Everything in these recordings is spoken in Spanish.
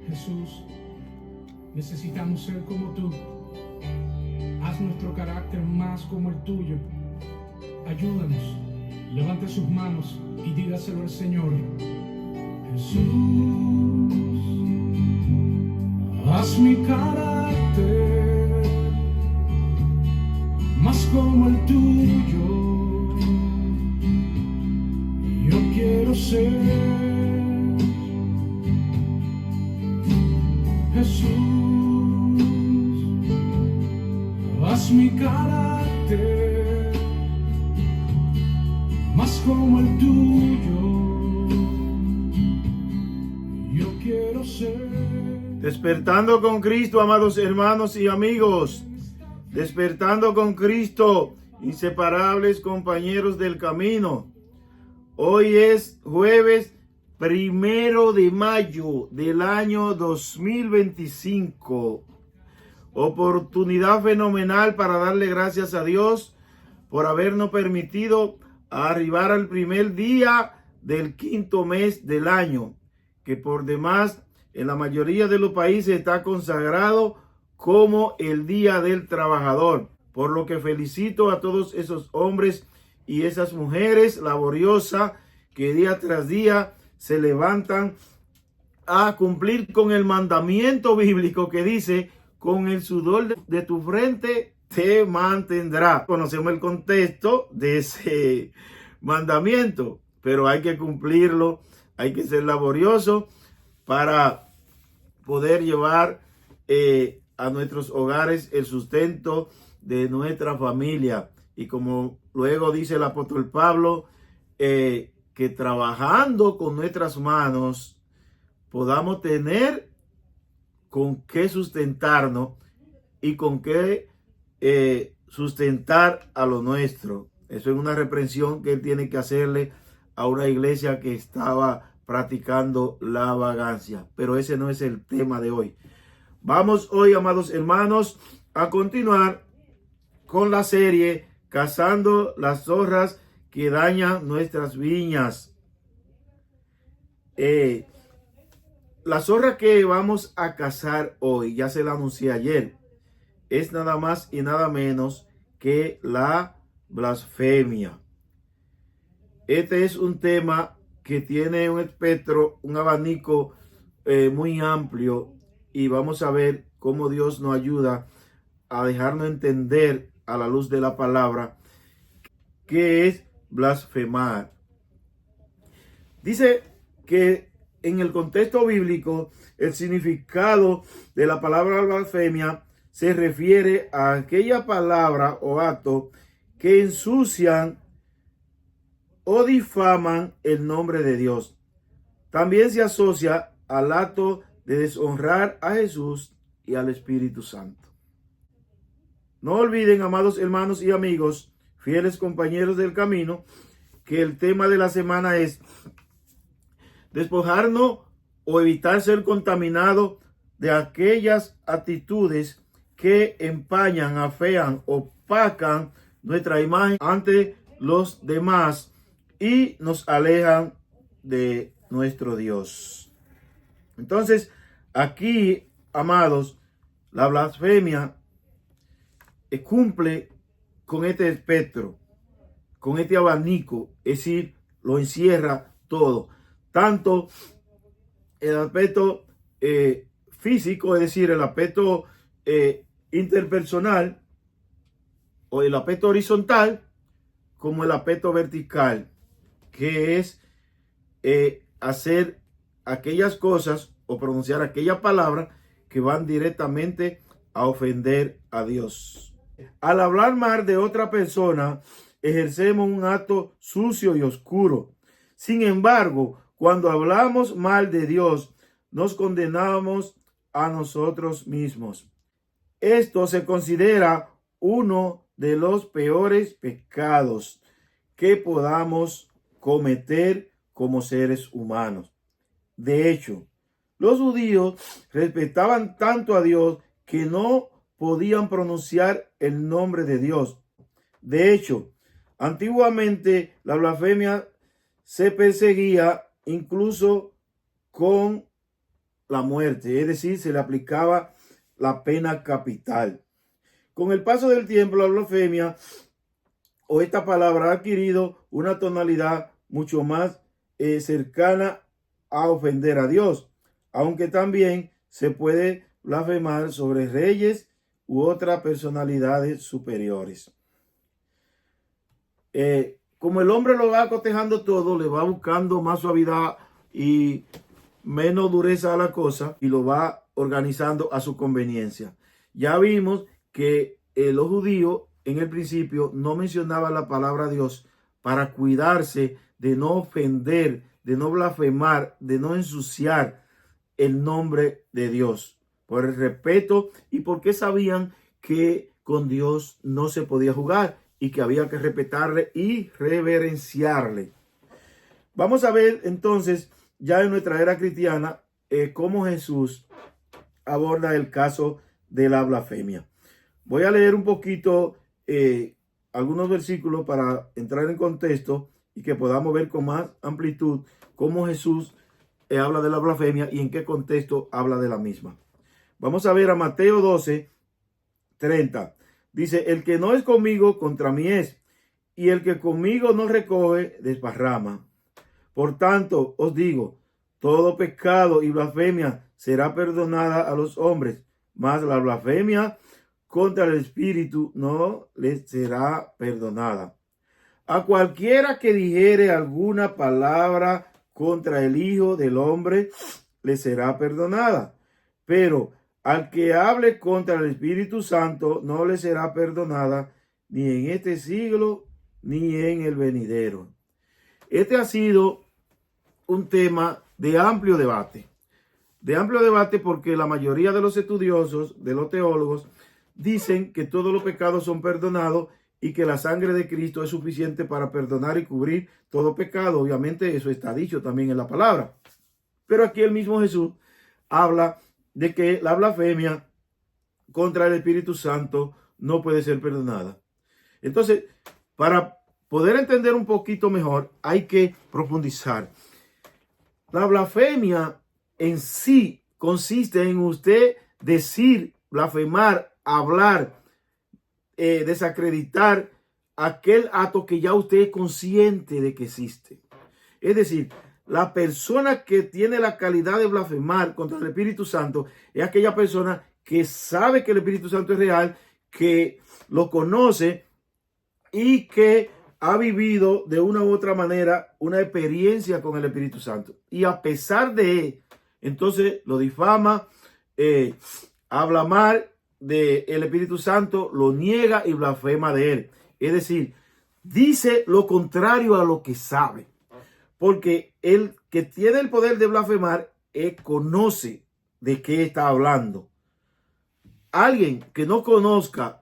Jesús, necesitamos ser como tú. Haz nuestro carácter más como el tuyo. Ayúdanos. Levante sus manos y dígaselo al Señor. Jesús, haz mi carácter más como el tuyo. Yo quiero ser Jesús, haz mi carácter más como el tuyo. Yo quiero ser. Despertando con Cristo, amados hermanos y amigos. Despertando con Cristo, inseparables compañeros del camino. Hoy es jueves 1 de mayo del año 2025. Oportunidad fenomenal para darle gracias a Dios por habernos permitido arribar al primer día del quinto mes del año, que por demás en la mayoría de los países está consagrado como el Día del Trabajador. Por lo que felicito a todos esos hombres y esas mujeres laboriosas que día tras día se levantan a cumplir con el mandamiento bíblico que dice: con el sudor de tu frente te mantendrá. Conocemos el contexto de ese mandamiento, pero hay que cumplirlo, hay que ser laborioso para poder llevar a nuestros hogares el sustento de nuestra familia. Y como luego dice el apóstol Pablo, que trabajando con nuestras manos podamos tener con qué sustentarnos y con qué sustentar a lo nuestro. Eso es una reprensión que él tiene que hacerle a una iglesia que estaba practicando la vagancia. Pero ese no es el tema de hoy. Vamos hoy, amados hermanos, a continuar con la serie Cazando las zorras que dañan nuestras viñas. La zorra que vamos a cazar hoy, ya se la anuncié ayer, es nada más y nada menos que la blasfemia. Este es un tema que tiene un espectro, un abanico muy amplio, y vamos a ver cómo Dios nos ayuda a dejarnos entender a la luz de la palabra qué es blasfemar. Dice que en el contexto bíblico el significado de la palabra blasfemia se refiere a aquella palabra o acto que ensucian o difaman el nombre de Dios. También se asocia al acto de deshonrar a Jesús y al Espíritu Santo. No olviden, amados hermanos y amigos, fieles compañeros del camino, que el tema de la semana es despojarnos o evitar ser contaminados de aquellas actitudes que empañan, afean, opacan nuestra imagen ante los demás y nos alejan de nuestro Dios. Entonces, aquí, amados, la blasfemia cumple con este espectro, con este abanico, es decir, lo encierra todo. Tanto el aspecto físico, es decir, el aspecto interpersonal o el aspecto horizontal, como el aspecto vertical, que es hacer aquellas cosas o pronunciar aquella palabra que van directamente a ofender a Dios. Al hablar mal de otra persona, ejercemos un acto sucio y oscuro. Sin embargo, cuando hablamos mal de Dios, nos condenamos a nosotros mismos. Esto se considera uno de los peores pecados que podamos cometer como seres humanos. De hecho, los judíos respetaban tanto a Dios que no podían pronunciar el nombre de Dios. De hecho, antiguamente la blasfemia se perseguía incluso con la muerte, es decir, se le aplicaba la pena capital. Con el paso del tiempo, la blasfemia o esta palabra ha adquirido una tonalidad mucho más cercana a ofender a Dios, aunque también se puede blasfemar sobre reyes u otras personalidades superiores. Como el hombre lo va cotejando todo, le va buscando más suavidad y menos dureza a la cosa y lo va organizando a su conveniencia. Ya vimos que los judíos en el principio no mencionaban la palabra Dios para cuidarse de no ofender, de no blasfemar, de no ensuciar el nombre de Dios, por el respeto y porque sabían que con Dios no se podía jugar y que había que respetarle y reverenciarle. Vamos a ver entonces ya en nuestra era cristiana cómo Jesús aborda el caso de la blasfemia. Voy a leer un poquito algunos versículos para entrar en contexto y que podamos ver con más amplitud cómo Jesús habla de la blasfemia y en qué contexto habla de la misma. Vamos a ver a Mateo 12, 30. Dice, el que no es conmigo, contra mí es, y el que conmigo no recoge, desparrama. Por tanto, os digo, todo pecado y blasfemia será perdonada a los hombres, mas la blasfemia contra el Espíritu no les será perdonada. A cualquiera que dijere alguna palabra contra el Hijo del Hombre, le será perdonada. Pero al que hable contra el Espíritu Santo, no le será perdonada, ni en este siglo, ni en el venidero. Este ha sido un tema de amplio debate. De amplio debate porque la mayoría de los estudiosos, de los teólogos, dicen que todos los pecados son perdonados y que la sangre de Cristo es suficiente para perdonar y cubrir todo pecado. Obviamente eso está dicho también en la palabra. Pero aquí el mismo Jesús habla de que la blasfemia contra el Espíritu Santo no puede ser perdonada. Entonces, para poder entender un poquito mejor, hay que profundizar. La blasfemia en sí consiste en usted decir, blasfemar, hablar, desacreditar aquel acto que ya usted es consciente de que existe. Es decir, la persona que tiene la calidad de blasfemar contra el Espíritu Santo es aquella persona que sabe que el Espíritu Santo es real, que lo conoce y que ha vivido de una u otra manera una experiencia con el Espíritu Santo. Y a pesar de él, entonces lo difama, habla mal del Espíritu Santo, lo niega y blasfema de él. Es decir, dice lo contrario a lo que sabe. Porque el que tiene el poder de blasfemar conoce de qué está hablando. Alguien que no conozca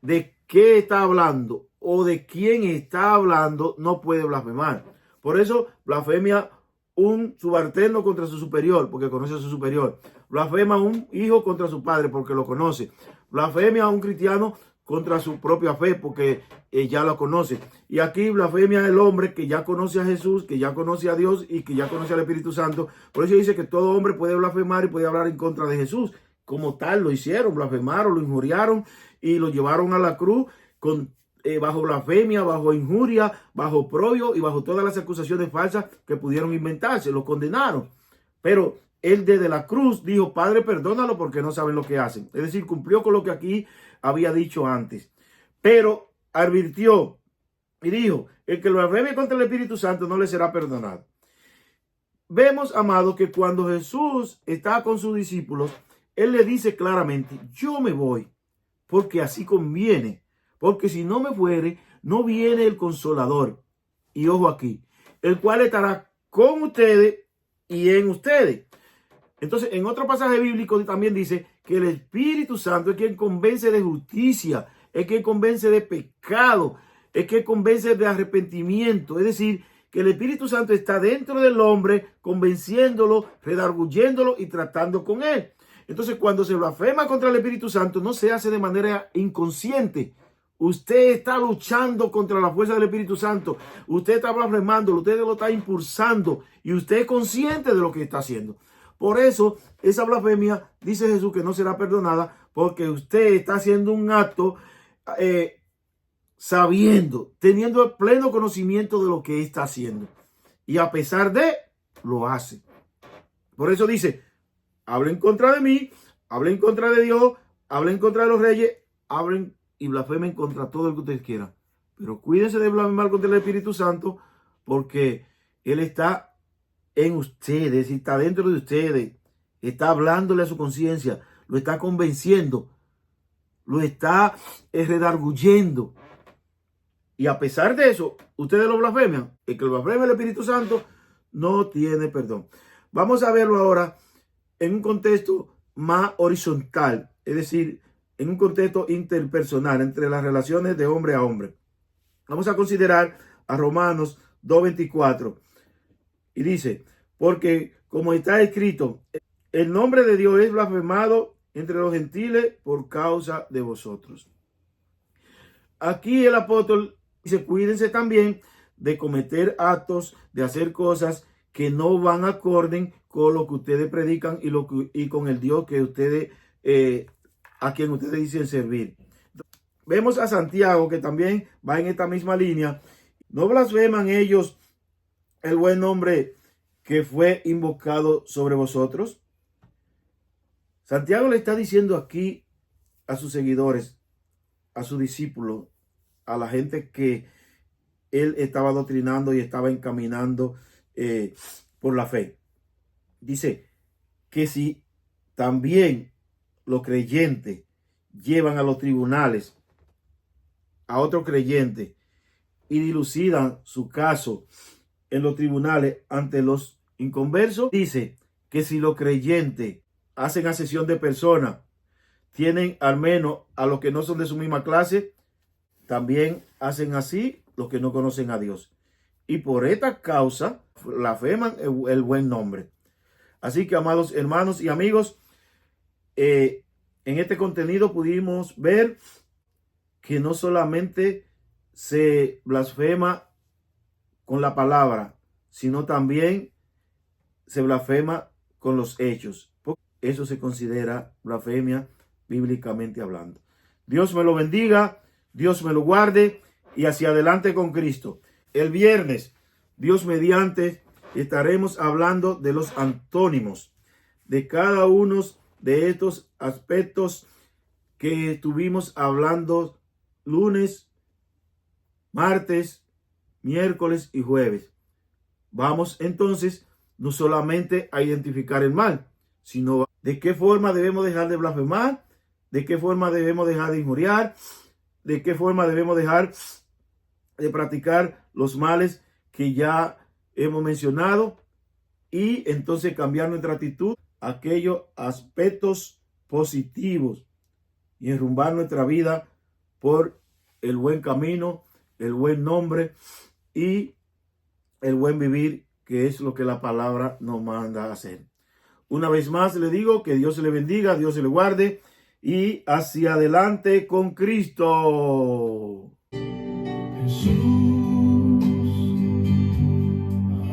de qué está hablando o de quién está hablando no puede blasfemar. Por eso blasfemia un subalterno contra su superior, porque conoce a su superior. Blasfema un hijo contra su padre, porque lo conoce. Blasfemia a un cristiano contra su propia fe, porque ya lo conoce. Y aquí blasfemia el hombre que ya conoce a Jesús, que ya conoce a Dios y que ya conoce al Espíritu Santo. Por eso dice que todo hombre puede blasfemar y puede hablar en contra de Jesús. Como tal lo hicieron, blasfemaron, lo injuriaron y lo llevaron a la cruz bajo blasfemia, bajo injuria, bajo oprobio y bajo todas las acusaciones falsas que pudieron inventarse. Lo condenaron. Pero él desde la cruz dijo, Padre, perdónalo porque no saben lo que hacen. Es decir, cumplió con lo que aquí había dicho antes. Pero advirtió y dijo, el que lo blasfeme contra el Espíritu Santo no le será perdonado. Vemos, amados, que cuando Jesús está con sus discípulos, él le dice claramente, yo me voy porque así conviene. Porque si no me fuere, no viene el Consolador. Y ojo aquí, el cual estará con ustedes y en ustedes. Entonces, en otro pasaje bíblico también dice que el Espíritu Santo es quien convence de justicia, es quien convence de pecado, es quien convence de arrepentimiento. Es decir, que el Espíritu Santo está dentro del hombre, convenciéndolo, redarguyéndolo y tratando con él. Entonces, cuando se blasfema contra el Espíritu Santo, no se hace de manera inconsciente. Usted está luchando contra la fuerza del Espíritu Santo. Usted está blasfemando, usted lo está impulsando y usted es consciente de lo que está haciendo. Por eso, esa blasfemia, dice Jesús, que no será perdonada, porque usted está haciendo un acto sabiendo, teniendo el pleno conocimiento de lo que está haciendo. Y a pesar de, lo hace. Por eso dice, habla en contra de mí, habla en contra de Dios, habla en contra de los reyes, hablen y blasfemen contra todo el que ustedes quieran. Pero cuídense de blasfemar contra el Espíritu Santo, porque Él está en ustedes y está dentro de ustedes. Está hablándole a su conciencia, lo está convenciendo, lo está redarguyendo. Y a pesar de eso, ustedes lo blasfemian. El que lo blasfema el Espíritu Santo no tiene perdón. Vamos a verlo ahora en un contexto más horizontal, es decir, en un contexto interpersonal, entre las relaciones de hombre a hombre. Vamos a considerar a Romanos 2:24. Y dice, porque como está escrito, el nombre de Dios es blasfemado entre los gentiles por causa de vosotros. Aquí el apóstol dice, cuídense también de cometer actos, de hacer cosas que no van acorde con lo que ustedes predican y con el Dios que ustedes, a quien ustedes dicen servir. Vemos a Santiago, que también va en esta misma línea. ¿No blasfeman ellos el buen nombre que fue invocado sobre vosotros? Santiago le está diciendo aquí a sus seguidores, a sus discípulos, a la gente que él estaba adoctrinando y estaba encaminando por la fe. Dice que si también los creyentes llevan a los tribunales a otro creyente y dilucidan su caso en los tribunales ante los inconversos, dice que si los creyentes hacen acepción de personas, tienen al menos a los que no son de su misma clase, también hacen así los que no conocen a Dios. Y por esta causa blasfeman el buen nombre. Así que, amados hermanos y amigos, en este contenido pudimos ver que no solamente se blasfema con la palabra, sino también se blasfema con los hechos. Eso se considera blasfemia bíblicamente hablando. Dios me lo bendiga, Dios me lo guarde y hacia adelante con Cristo. El viernes, Dios mediante, estaremos hablando de los antónimos, de cada uno de estos aspectos que estuvimos hablando lunes, martes, miércoles y jueves. Vamos entonces no solamente a identificar el mal, sino de qué forma debemos dejar de blasfemar, de qué forma debemos dejar de injuriar, de qué forma debemos dejar de practicar los males que ya hemos mencionado y entonces cambiar nuestra actitud a aquellos aspectos positivos y enrumbar nuestra vida por el buen camino, el buen nombre y el buen vivir, que es lo que la palabra nos manda a hacer. Una vez más le digo que Dios se le bendiga, Dios se le guarde y hacia adelante con Cristo. Jesús,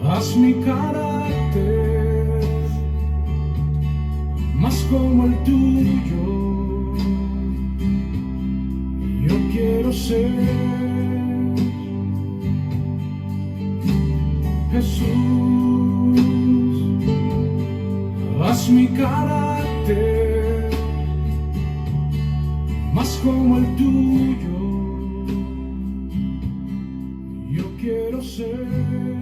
haz mi carácter más como el tuyo. Yo quiero ser Jesús, haz mi carácter más como el tuyo. Yo quiero ser